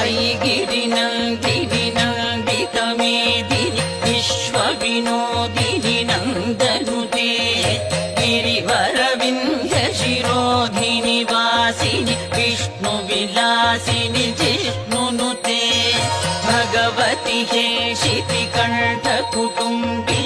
ऐगिरिनन्दिनि नन्दितमेदिनि विश्वविनोदिनि नन्दनुते गिरिवरविन्ध्यशिरोधिनि वासिनि विष्णुविलासिनि जिष्णुनुते भगवति हेशितिकण्ठकुटुम्बि